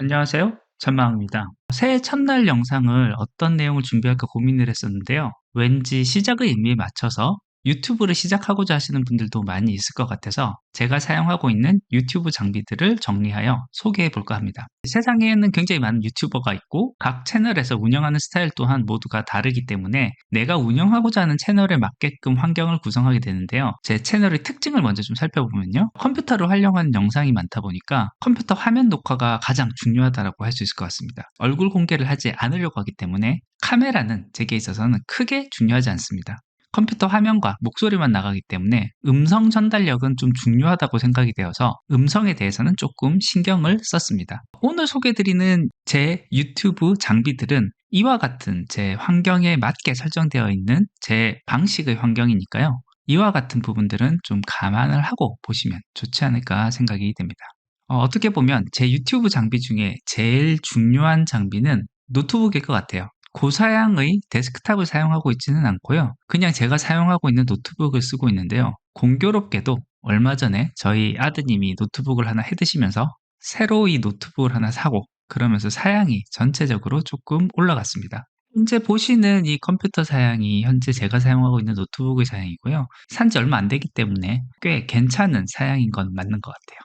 안녕하세요. 전마입니다. 새해 첫날 영상을 어떤 내용을 준비할까 고민을 했었는데요. 왠지 시작의 의미에 맞춰서 유튜브를 시작하고자 하시는 분들도 많이 있을 것 같아서 제가 사용하고 있는 유튜브 장비들을 정리하여 소개해 볼까 합니다. 세상에는 굉장히 많은 유튜버가 있고 각 채널에서 운영하는 스타일 또한 모두가 다르기 때문에 내가 운영하고자 하는 채널에 맞게끔 환경을 구성하게 되는데요. 제 채널의 특징을 먼저 좀 살펴보면요. 컴퓨터를 활용한 영상이 많다 보니까 컴퓨터 화면 녹화가 가장 중요하다고 할 수 있을 것 같습니다. 얼굴 공개를 하지 않으려고 하기 때문에 카메라는 제게 있어서는 크게 중요하지 않습니다. 컴퓨터 화면과 목소리만 나가기 때문에 음성 전달력은 좀 중요하다고 생각이 되어서 음성에 대해서는 조금 신경을 썼습니다. 오늘 소개해드리는 제 유튜브 장비들은 이와 같은 제 환경에 맞게 설정되어 있는 제 방식의 환경이니까요. 이와 같은 부분들은 좀 감안을 하고 보시면 좋지 않을까 생각이 됩니다. 어떻게 보면 제 유튜브 장비 중에 제일 중요한 장비는 노트북일 것 같아요. 고사양의 데스크탑을 사용하고 있지는 않고요. 그냥 제가 사용하고 있는 노트북을 쓰고 있는데요. 공교롭게도 얼마 전에 저희 아드님이 노트북을 하나 해드시면서 새로 이 노트북을 하나 사고 그러면서 사양이 전체적으로 조금 올라갔습니다. 현재 보시는 이 컴퓨터 사양이 현재 제가 사용하고 있는 노트북의 사양이고요. 산지 얼마 안 되기 때문에 꽤 괜찮은 사양인 건 맞는 것 같아요.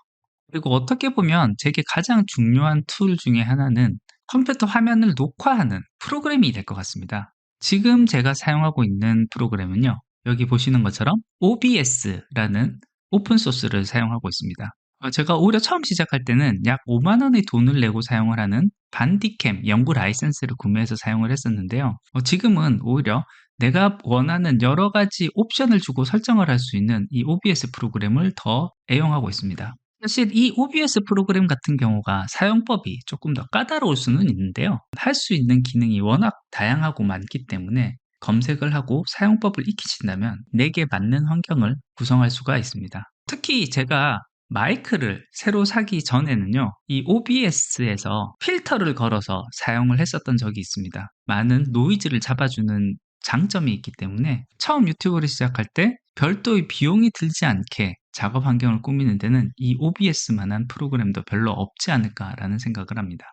그리고 어떻게 보면 제게 가장 중요한 툴 중에 하나는 컴퓨터 화면을 녹화하는 프로그램이 될 것 같습니다. 지금 제가 사용하고 있는 프로그램은요. 여기 보시는 것처럼 OBS라는 오픈소스를 사용하고 있습니다. 제가 오히려 처음 시작할 때는 약 5만 원의 돈을 내고 사용을 하는 반디캠 연구 라이센스를 구매해서 사용을 했었는데요. 지금은 오히려 내가 원하는 여러 가지 옵션을 주고 설정을 할 수 있는 이 OBS 프로그램을 더 애용하고 있습니다. 사실 이 OBS 프로그램 같은 경우가 사용법이 조금 더 까다로울 수는 있는데요. 할 수 있는 기능이 워낙 다양하고 많기 때문에 검색을 하고 사용법을 익히신다면 내게 맞는 환경을 구성할 수가 있습니다. 특히 제가 마이크를 새로 사기 전에는요, 이 OBS에서 필터를 걸어서 사용을 했었던 적이 있습니다. 많은 노이즈를 잡아주는 장점이 있기 때문에 처음 유튜브를 시작할 때 별도의 비용이 들지 않게 작업 환경을 꾸미는 데는 이 OBS만한 프로그램도 별로 없지 않을까라는 생각을 합니다.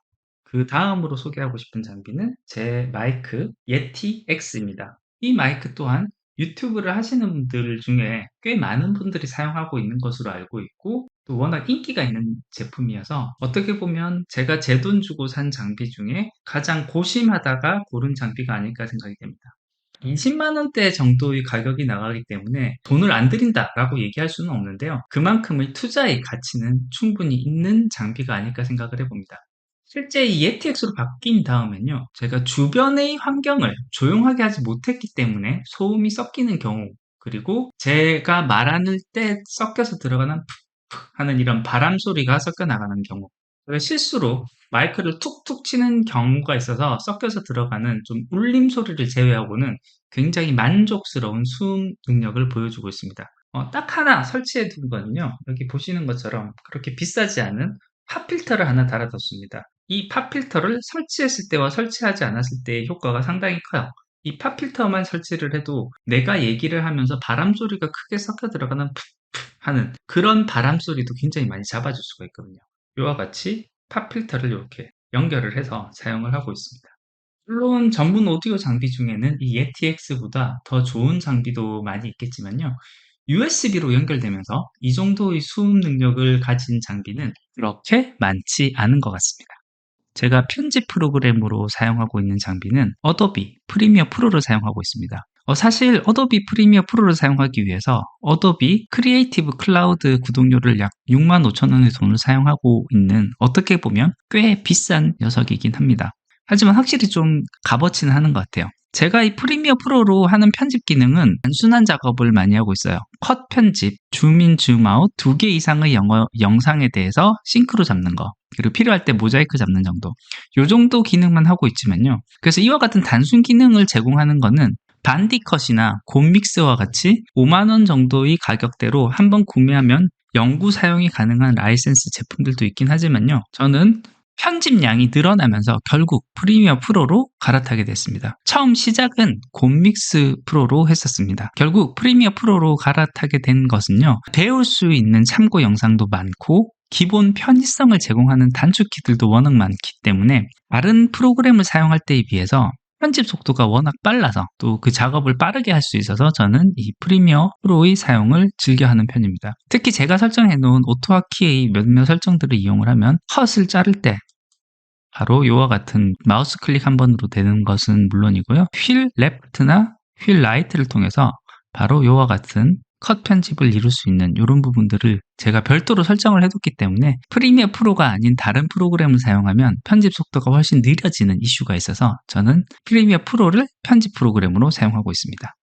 그 다음으로 소개하고 싶은 장비는 제 마이크 예티 X입니다. 이 마이크 또한 유튜브를 하시는 분들 중에 꽤 많은 분들이 사용하고 있는 것으로 알고 있고 또 워낙 인기가 있는 제품이어서 어떻게 보면 제가 제 돈 주고 산 장비 중에 가장 고심하다가 고른 장비가 아닐까 생각이 됩니다. 20만 원대 정도의 가격이 나가기 때문에 돈을 안 들인다라고 얘기할 수는 없는데요. 그만큼의 투자의 가치는 충분히 있는 장비가 아닐까 생각을 해봅니다. 실제 이 예티엑스로 바뀐 다음엔요. 제가 주변의 환경을 조용하게 하지 못했기 때문에 소음이 섞이는 경우 그리고 제가 말하는 때 섞여서 들어가는 푹푹 하는 이런 바람 소리가 섞여 나가는 경우 제가 실수로 마이크를 툭툭 치는 경우가 있어서 섞여서 들어가는 좀 울림 소리를 제외하고는 굉장히 만족스러운 수음 능력을 보여주고 있습니다. 딱 하나 설치해 두거든요. 여기 보시는 것처럼 그렇게 비싸지 않은 팝 필터를 하나 달아뒀습니다. 이 팝 필터를 설치했을 때와 설치하지 않았을 때의 효과가 상당히 커요. 이 팝 필터만 설치를 해도 내가 얘기를 하면서 바람 소리가 크게 섞여 들어가는 푹푹 하는 그런 바람 소리도 굉장히 많이 잡아줄 수가 있거든요. 이와 같이 팝 필터를 이렇게 연결을 해서 사용을 하고 있습니다. 물론 전문 오디오 장비 중에는 이 예티X보다 더 좋은 장비도 많이 있겠지만요. USB로 연결되면서 이 정도의 수음 능력을 가진 장비는 그렇게 많지 않은 것 같습니다. 제가 편집 프로그램으로 사용하고 있는 장비는 어도비 프리미어 프로를 사용하고 있습니다. 사실 어도비 프리미어 프로를 사용하기 위해서 어도비 크리에이티브 클라우드 구독료를 약 65,000원의 돈을 사용하고 있는 어떻게 보면 꽤 비싼 녀석이긴 합니다. 하지만 확실히 좀 값어치는 하는 것 같아요. 제가 이 프리미어 프로로 하는 편집 기능은 단순한 작업을 많이 하고 있어요. 컷 편집, 줌인, 줌아웃 2개 이상의 영상에 대해서 싱크로 잡는 거, 그리고 필요할 때 모자이크 잡는 정도. 요 정도 기능만 하고 있지만요. 그래서 이와 같은 단순 기능을 제공하는 거는 반디컷이나 곰믹스와 같이 5만 원 정도의 가격대로 한번 구매하면 영구 사용이 가능한 라이센스 제품들도 있긴 하지만요. 저는 편집량이 늘어나면서 결국 프리미어 프로로 갈아타게 됐습니다. 처음 시작은 곰믹스 프로로 했었습니다. 결국 프리미어 프로로 갈아타게 된 것은요, 배울 수 있는 참고 영상도 많고 기본 편의성을 제공하는 단축키들도 워낙 많기 때문에 다른 프로그램을 사용할 때에 비해서 편집 속도가 워낙 빨라서 또 그 작업을 빠르게 할 수 있어서 저는 이 프리미어 프로의 사용을 즐겨하는 편입니다. 특히 제가 설정해 놓은 오토화키의 몇몇 설정들을 이용을 하면 컷을 자를 때 바로 이와 같은 마우스 클릭 한 번으로 되는 것은 물론이고요. 휠 레프트나 휠 라이트를 통해서 바로 이와 같은 컷 편집을 이룰 수 있는 이런 부분들을 제가 별도로 설정을 해뒀기 때문에 프리미어 프로가 아닌 다른 프로그램을 사용하면 편집 속도가 훨씬 느려지는 이슈가 있어서 저는 프리미어 프로를 편집 프로그램으로 사용하고 있습니다.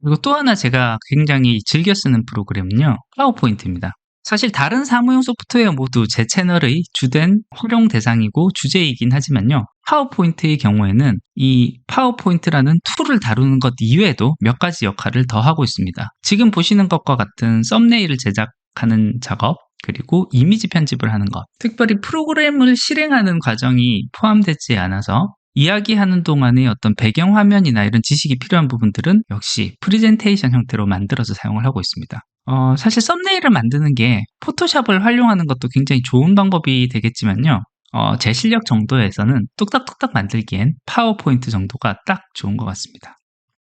그리고 또 하나 제가 굉장히 즐겨 쓰는 프로그램은요, 파워포인트입니다. 사실 다른 사무용 소프트웨어 모두 제 채널의 주된 활용 대상이고 주제이긴 하지만요, 파워포인트의 경우에는 이 파워포인트라는 툴을 다루는 것 이외에도 몇 가지 역할을 더 하고 있습니다. 지금 보시는 것과 같은 썸네일을 제작하는 작업, 그리고 이미지 편집을 하는 것, 특별히 프로그램을 실행하는 과정이 포함되지 않아서 이야기하는 동안에 어떤 배경화면이나 이런 지식이 필요한 부분들은 역시 프레젠테이션 형태로 만들어서 사용을 하고 있습니다. 사실 썸네일을 만드는 게 포토샵을 활용하는 것도 굉장히 좋은 방법이 되겠지만요. 제 실력 정도에서는 뚝딱뚝딱 만들기엔 파워포인트 정도가 딱 좋은 것 같습니다.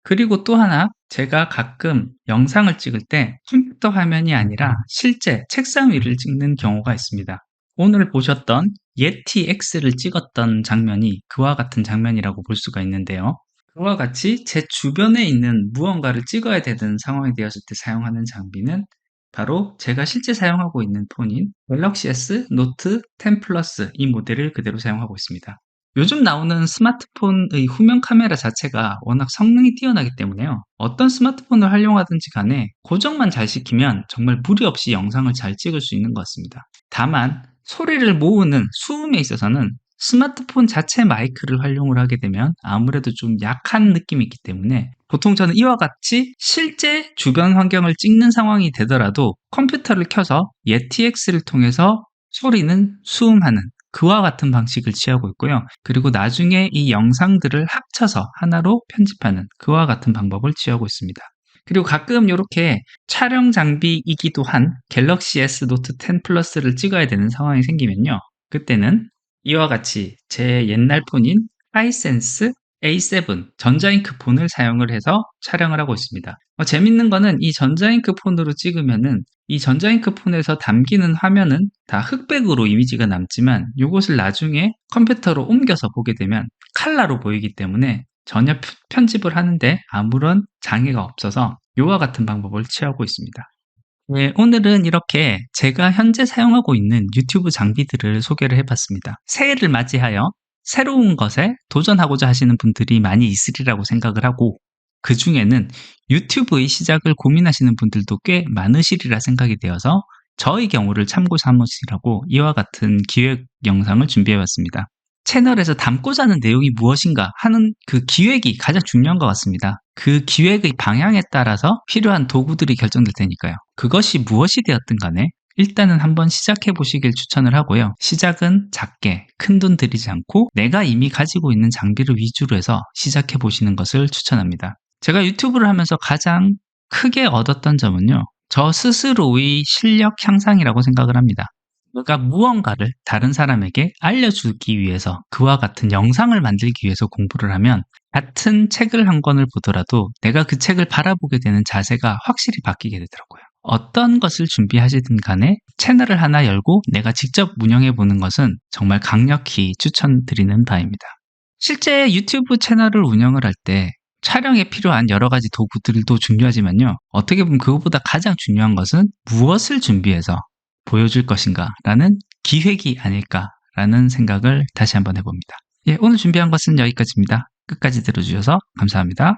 그리고 또 하나, 제가 가끔 영상을 찍을 때 컴퓨터 화면이 아니라 실제 책상 위를 찍는 경우가 있습니다. 오늘 보셨던 예티 X를 찍었던 장면이 그와 같은 장면이라고 볼 수가 있는데요. 그와 같이 제 주변에 있는 무언가를 찍어야 되는 상황이 되었을 때 사용하는 장비는 바로 제가 실제 사용하고 있는 폰인 갤럭시 S 노트 10 플러스 이 모델을 그대로 사용하고 있습니다. 요즘 나오는 스마트폰의 후면 카메라 자체가 워낙 성능이 뛰어나기 때문에요. 어떤 스마트폰을 활용하든지 간에 고정만 잘 시키면 정말 무리 없이 영상을 잘 찍을 수 있는 것 같습니다. 다만 소리를 모으는 수음에 있어서는 스마트폰 자체 마이크를 활용을 하게 되면 아무래도 좀 약한 느낌이 있기 때문에 보통 저는 이와 같이 실제 주변 환경을 찍는 상황이 되더라도 컴퓨터를 켜서 예티X를 통해서 소리는 수음하는 그와 같은 방식을 취하고 있고요. 그리고 나중에 이 영상들을 합쳐서 하나로 편집하는 그와 같은 방법을 취하고 있습니다. 그리고 가끔 이렇게 촬영 장비이기도 한 갤럭시 S 노트 10 플러스를 찍어야 되는 상황이 생기면요. 그때는 이와 같이 제 옛날 폰인 하이센스 A7 전자잉크 폰을 사용을 해서 촬영을 하고 있습니다. 재밌는 거는 이 전자잉크 폰으로 찍으면은 이 전자잉크 폰에서 담기는 화면은 다 흑백으로 이미지가 남지만 이것을 나중에 컴퓨터로 옮겨서 보게 되면 칼라로 보이기 때문에 전혀 편집을 하는데 아무런 장애가 없어서 이와 같은 방법을 취하고 있습니다. 네, 오늘은 이렇게 제가 현재 사용하고 있는 유튜브 장비들을 소개를 해봤습니다. 새해를 맞이하여 새로운 것에 도전하고자 하시는 분들이 많이 있으리라고 생각을 하고 그 중에는 유튜브의 시작을 고민하시는 분들도 꽤 많으시리라 생각이 되어서 저의 경우를 참고 삼으시라고 이와 같은 기획 영상을 준비해봤습니다. 채널에서 담고자 하는 내용이 무엇인가 하는 그 기획이 가장 중요한 것 같습니다. 그 기획의 방향에 따라서 필요한 도구들이 결정될 테니까요. 그것이 무엇이 되었든 간에 일단은 한번 시작해 보시길 추천을 하고요. 시작은 작게 큰 돈 들이지 않고 내가 이미 가지고 있는 장비를 위주로 해서 시작해 보시는 것을 추천합니다. 제가 유튜브를 하면서 가장 크게 얻었던 점은요, 저 스스로의 실력 향상이라고 생각을 합니다. 내가 무언가를 다른 사람에게 알려주기 위해서 그와 같은 영상을 만들기 위해서 공부를 하면 같은 책을 한 권을 보더라도 내가 그 책을 바라보게 되는 자세가 확실히 바뀌게 되더라고요. 어떤 것을 준비하시든 간에 채널을 하나 열고 내가 직접 운영해 보는 것은 정말 강력히 추천드리는 바입니다. 실제 유튜브 채널을 운영을 할 때 촬영에 필요한 여러 가지 도구들도 중요하지만요. 어떻게 보면 그것보다 가장 중요한 것은 무엇을 준비해서 보여줄 것인가 라는 기획이 아닐까라는 생각을 다시 한번 해봅니다. 예, 오늘 준비한 것은 여기까지입니다. 끝까지 들어주셔서 감사합니다.